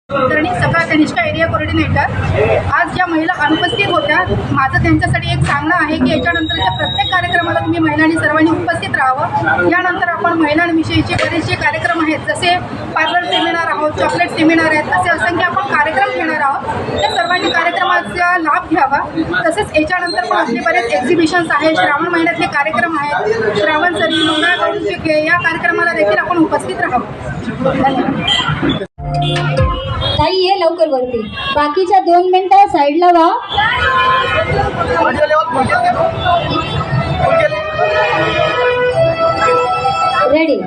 कुलकर्णी सकाळ कनिष्ठा area coordinator. आज ज्या महिला अनुपस्थित होत्या, माझं त्यांच्यासाठी एक सांगणं आहे की याच्यानंतरच्या प्रत्येक कार्यक्रमाला तुम्ही महिलांनी सर्वांनी उपस्थित राहावं। यानंतर आपण महिलांविषयीचे बरेचसे कार्यक्रम आहेत, जसे पार्लर सेमिनार आहोत, चॉकलेट सेमिनार आहेत, असे असंख्य आपण कार्यक्रम घेणार आहोत। त्या सर्वांनी कार्यक्रमाचा लाभ घ्यावा। तसेच याच्यानंतर पण आपले बरेच एक्झिबिशन्स आहेत, श्रावण महिन्यातले कार्यक्रम आहेत, श्रावण सरी मंगळागौरीचे, या कार्यक्रमाला देखील आपण उपस्थित राहावं। धन्यवाद। ताई ये लवकर वरती, बाकीच्या 2 मिनिटं साईडला व्हा। रेडी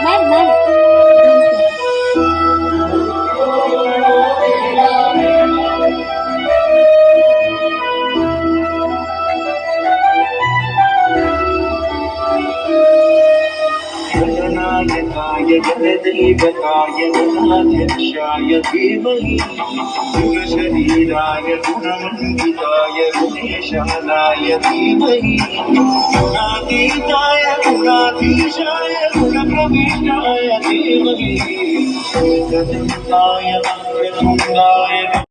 मॅम मॅम गणनायकाय गणदैवताय गणाध्यक्षाय धीमहि गुणशरीराय गुणमण्डिताय गुणेशानाय धीमहि गुणातीताय गुणाधीशाय गुणप्रविष्टाय धीमहि एकदन्ताय वक्रतुण्डाय